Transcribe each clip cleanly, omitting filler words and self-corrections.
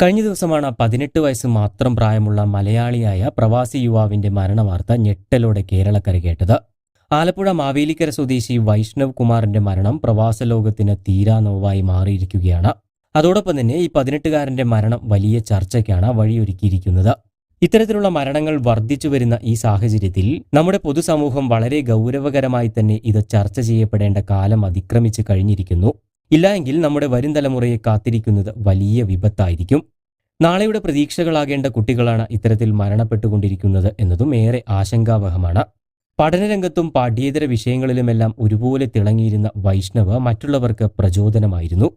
കഴിഞ്ഞ ദിവസമാണ് 18 വയസ്സ് മാത്രം പ്രായമുള്ള മലയാളിയായ പ്രവാസി യുവാവിന്റെ മരണവാർത്ത ഞെട്ടലോടെ കേരളക്കര കേട്ടത്. ആലപ്പുഴ മാവേലിക്കര സ്വദേശി വൈഷ്ണവ് കുമാറിന്റെ മരണം പ്രവാസ ലോകത്തിന് തീരാനോവായി മാറിയിരിക്കുകയാണ്. അതോടൊപ്പം തന്നെ ഈ 18-കാരന്റെ മരണം വലിയ ചർച്ചയ്ക്കാണ് വഴിയൊരുക്കിയിരിക്കുന്നത്. ഇത്തരത്തിലുള്ള മരണങ്ങൾ വർദ്ധിച്ചു വരുന്ന ഈ സാഹചര്യത്തിൽ നമ്മുടെ പൊതുസമൂഹം വളരെ ഗൗരവകരമായി തന്നെ ഇത് ചർച്ച ചെയ്യപ്പെടേണ്ട കാലം അതിക്രമിച്ച് കഴിഞ്ഞിരിക്കുന്നു. ഇല്ലായെങ്കിൽ നമ്മുടെ വരും തലമുറയെ കാത്തിരിക്കുന്നത് വലിയ വിപത്തായിരിക്കും. നാളെയുടെ പ്രതീക്ഷകളാകേണ്ട കുട്ടികളാണ് ഇത്തരത്തിൽ മരണപ്പെട്ടുകൊണ്ടിരിക്കുന്നത് എന്നതും ഏറെ ആശങ്കാവഹമാണ്. പഠനരംഗത്തും പാഠ്യേതര വിഷയങ്ങളിലുമെല്ലാം ഒരുപോലെ തിളങ്ങിയിരുന്ന വൈഷ്ണവ് മറ്റുള്ളവർക്ക് പ്രചോദനമായിരുന്നു.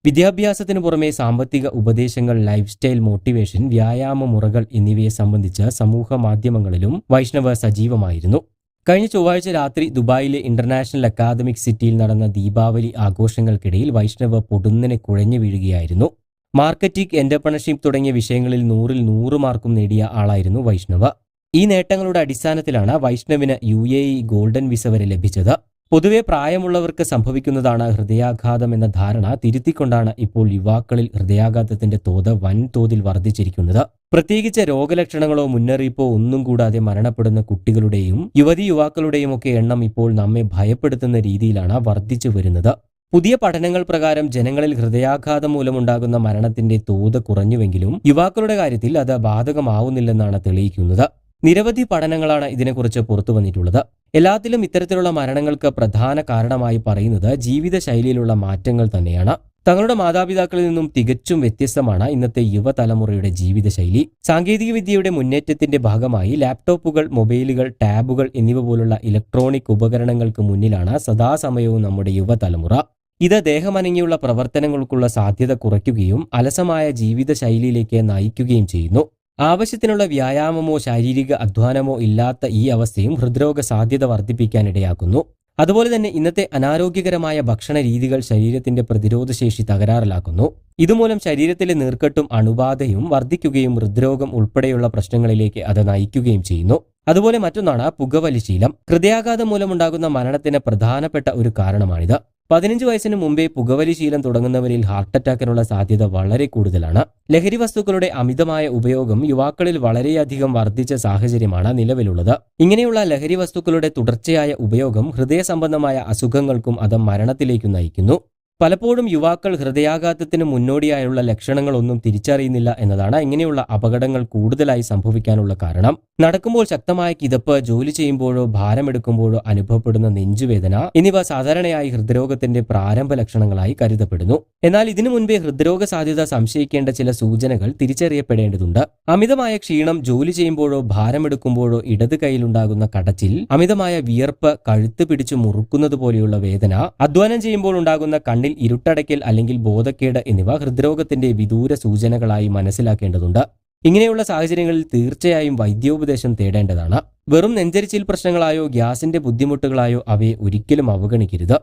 വിദ്യാഭ്യാസത്തിനു പുറമെ സാമ്പത്തിക ഉപദേശങ്ങൾ, ലൈഫ് സ്റ്റൈൽ മോട്ടിവേഷൻ, വ്യായാമ മുറകൾ എന്നിവയെ സംബന്ധിച്ച് സമൂഹ മാധ്യമങ്ങളിലും വൈഷ്ണവ് സജീവമായിരുന്നു. കഴിഞ്ഞ ചൊവ്വാഴ്ച രാത്രി ദുബായിലെ ഇന്റർനാഷണൽ അക്കാദമിക് സിറ്റിയിൽ നടന്ന ദീപാവലി ആഘോഷങ്ങൾക്കിടയിൽ വൈഷ്ണവ് പൊടുന്നനെ കുഴഞ്ഞു വീഴുകയായിരുന്നു. മാർക്കറ്റിംഗ്, എന്റർപ്രണർഷിപ്പ് തുടങ്ങിയ വിഷയങ്ങളിൽ 100-ൽ 100 മാർക്കും നേടിയ ആളായിരുന്നു വൈഷ്ണവ്. ഈ നേട്ടങ്ങളുടെ അടിസ്ഥാനത്തിലാണ് വൈഷ്ണവിന് UAE ഗോൾഡൻ വിസ വരെ ലഭിച്ചത്. പൊതുവെ പ്രായമുള്ളവർക്ക് സംഭവിക്കുന്നതാണ് ഹൃദയാഘാതം എന്ന ധാരണ തിരുത്തിക്കൊണ്ടാണ് ഇപ്പോൾ യുവാക്കളിൽ ഹൃദയാഘാതത്തിന്റെ തോത് വൻതോതിൽ വർദ്ധിച്ചിരിക്കുന്നത്. പ്രത്യേകിച്ച് രോഗലക്ഷണങ്ങളോ മുന്നറിയിപ്പോ ഒന്നും കൂടാതെ മരണപ്പെടുന്ന കുട്ടികളുടെയും യുവതിയുവാക്കളുടെയും ഒക്കെ എണ്ണം ഇപ്പോൾ നമ്മെ ഭയപ്പെടുത്തുന്ന രീതിയിലാണ് വർദ്ധിച്ചു വരുന്നത്. പുതിയ പഠനങ്ങൾ പ്രകാരം ജനങ്ങളിൽ ഹൃദയാഘാതം മൂലമുണ്ടാകുന്ന മരണത്തിന്റെ തോത് കുറഞ്ഞുവെങ്കിലും യുവാക്കളുടെ കാര്യത്തിൽ അത് ബാധകമാവുന്നില്ലെന്നാണ് തെളിയിക്കുന്നത്. നിരവധി പഠനങ്ങളാണ് ഇതിനെക്കുറിച്ച് പുറത്തു വന്നിട്ടുള്ളത്. എല്ലാത്തിലും ഇത്തരത്തിലുള്ള മരണങ്ങൾക്ക് പ്രധാന കാരണമായി പറയുന്നത് ജീവിതശൈലിയിലുള്ള മാറ്റങ്ങൾ തന്നെയാണ്. തങ്ങളുടെ മാതാപിതാക്കളിൽ നിന്നും തികച്ചും വ്യത്യസ്തമാണ് ഇന്നത്തെ യുവതലമുറയുടെ ജീവിതശൈലി. സാങ്കേതികവിദ്യയുടെ മുന്നേറ്റത്തിന്റെ ഭാഗമായി ലാപ്ടോപ്പുകൾ, മൊബൈലുകൾ, ടാബുകൾ എന്നിവ പോലുള്ള ഇലക്ട്രോണിക് ഉപകരണങ്ങൾക്ക് മുന്നിലാണ് സദാസമയവും നമ്മുടെ യുവതലമുറ. ഇത് ദേഹമനങ്ങിയുള്ള പ്രവർത്തനങ്ങൾക്കുള്ള സാധ്യത കുറയ്ക്കുകയും അലസമായ ജീവിതശൈലിയിലേക്ക് നയിക്കുകയും ചെയ്യുന്നു. ആവശ്യത്തിനുള്ള വ്യായാമമോ ശാരീരിക അധ്വാനമോ ഇല്ലാത്ത ഈ അവസ്ഥയും ഹൃദ്രോഗ സാധ്യത വർദ്ധിപ്പിക്കാനിടയാക്കുന്നു. അതുപോലെ തന്നെ ഇന്നത്തെ അനാരോഗ്യകരമായ ഭക്ഷണ രീതികൾ ശരീരത്തിന്റെ പ്രതിരോധശേഷി തകരാറിലാക്കുന്നു. ഇതുമൂലം ശരീരത്തിലെ നീർക്കെട്ടും അണുബാധയും വർദ്ധിക്കുകയും ഹൃദ്രോഗം ഉൾപ്പെടെയുള്ള പ്രശ്നങ്ങളിലേക്ക് അത് നയിക്കുകയും ചെയ്യുന്നു. അതുപോലെ മറ്റൊന്നാണ് പുകവലിശീലം. ഹൃദയാഘാതം മൂലമുണ്ടാകുന്ന മരണത്തിന് പ്രധാനപ്പെട്ട ഒരു കാരണമാണിത്. 15 വയസ്സിന് മുമ്പേ പുകവലിശീലം തുടങ്ങുന്നവരിൽ ഹാർട്ട് അറ്റാക്കിനുള്ള സാധ്യത വളരെ കൂടുതലാണ്. ലഹരി വസ്തുക്കളുടെ അമിതമായ ഉപയോഗം യുവാക്കളിൽ വളരെയധികം വർദ്ധിച്ച സാഹചര്യമാണ് നിലവിലുള്ളത്. ഇങ്ങനെയുള്ള ലഹരി വസ്തുക്കളുടെ തുടർച്ചയായ ഉപയോഗം ഹൃദയ സംബന്ധമായ അസുഖങ്ങൾക്കും അത് മരണത്തിലേക്കും നയിക്കുന്നു. പലപ്പോഴും യുവാക്കൾ ഹൃദയാഘാതത്തിന് മുന്നോടിയായുള്ള ലക്ഷണങ്ങളൊന്നും തിരിച്ചറിയുന്നില്ല എന്നതാണ് ഇങ്ങനെയുള്ള അപകടങ്ങൾ കൂടുതലായി സംഭവിക്കാനുള്ള കാരണം. നടക്കുമ്പോൾ ശക്തമായ കിതപ്പ്, ജോലി ചെയ്യുമ്പോഴോ ഭാരമെടുക്കുമ്പോഴോ അനുഭവപ്പെടുന്ന നെഞ്ചുവേദന എന്നിവ സാധാരണയായി ഹൃദ്രോഗത്തിന്റെ പ്രാരംഭ ലക്ഷണങ്ങളായി കരുതപ്പെടുന്നു. എന്നാൽ ഇതിനു മുൻപേ ഹൃദ്രോഗ സാധ്യത സംശയിക്കേണ്ട ചില സൂചനകൾ തിരിച്ചറിയപ്പെടേണ്ടതുണ്ട്. അമിതമായ ക്ഷീണം, ജോലി ചെയ്യുമ്പോഴോ ഭാരമെടുക്കുമ്പോഴോ ഇടത് കൈയിലുണ്ടാകുന്ന കടച്ചിൽ, അമിതമായ വിയർപ്പ്, കഴുത്ത് പിടിച്ചു മുറുക്കുന്നത് പോലെയുള്ള വേദന, അധ്വാനം ചെയ്യുമ്പോൾ ഉണ്ടാകുന്ന കണ്ണിൽ ഇരുട്ടടയ്ക്കൽ അല്ലെങ്കിൽ ബോധക്കേട് എന്നിവ ഹൃദ്രോഗത്തിന്റെ വിദൂര സൂചനകളായി മനസ്സിലാക്കേണ്ടതുണ്ട്. ഇങ്ങനെയുള്ള സാഹചര്യങ്ങളിൽ തീർച്ചയായും വൈദ്യോപദേശം തേടേണ്ടതാണ്. വെറും നെഞ്ചരിച്ചിൽ പ്രശ്നങ്ങളായോ ഗ്യാസിന്റെ ബുദ്ധിമുട്ടുകളായോ അവയെ ഒരിക്കലും അവഗണിക്കരുത്.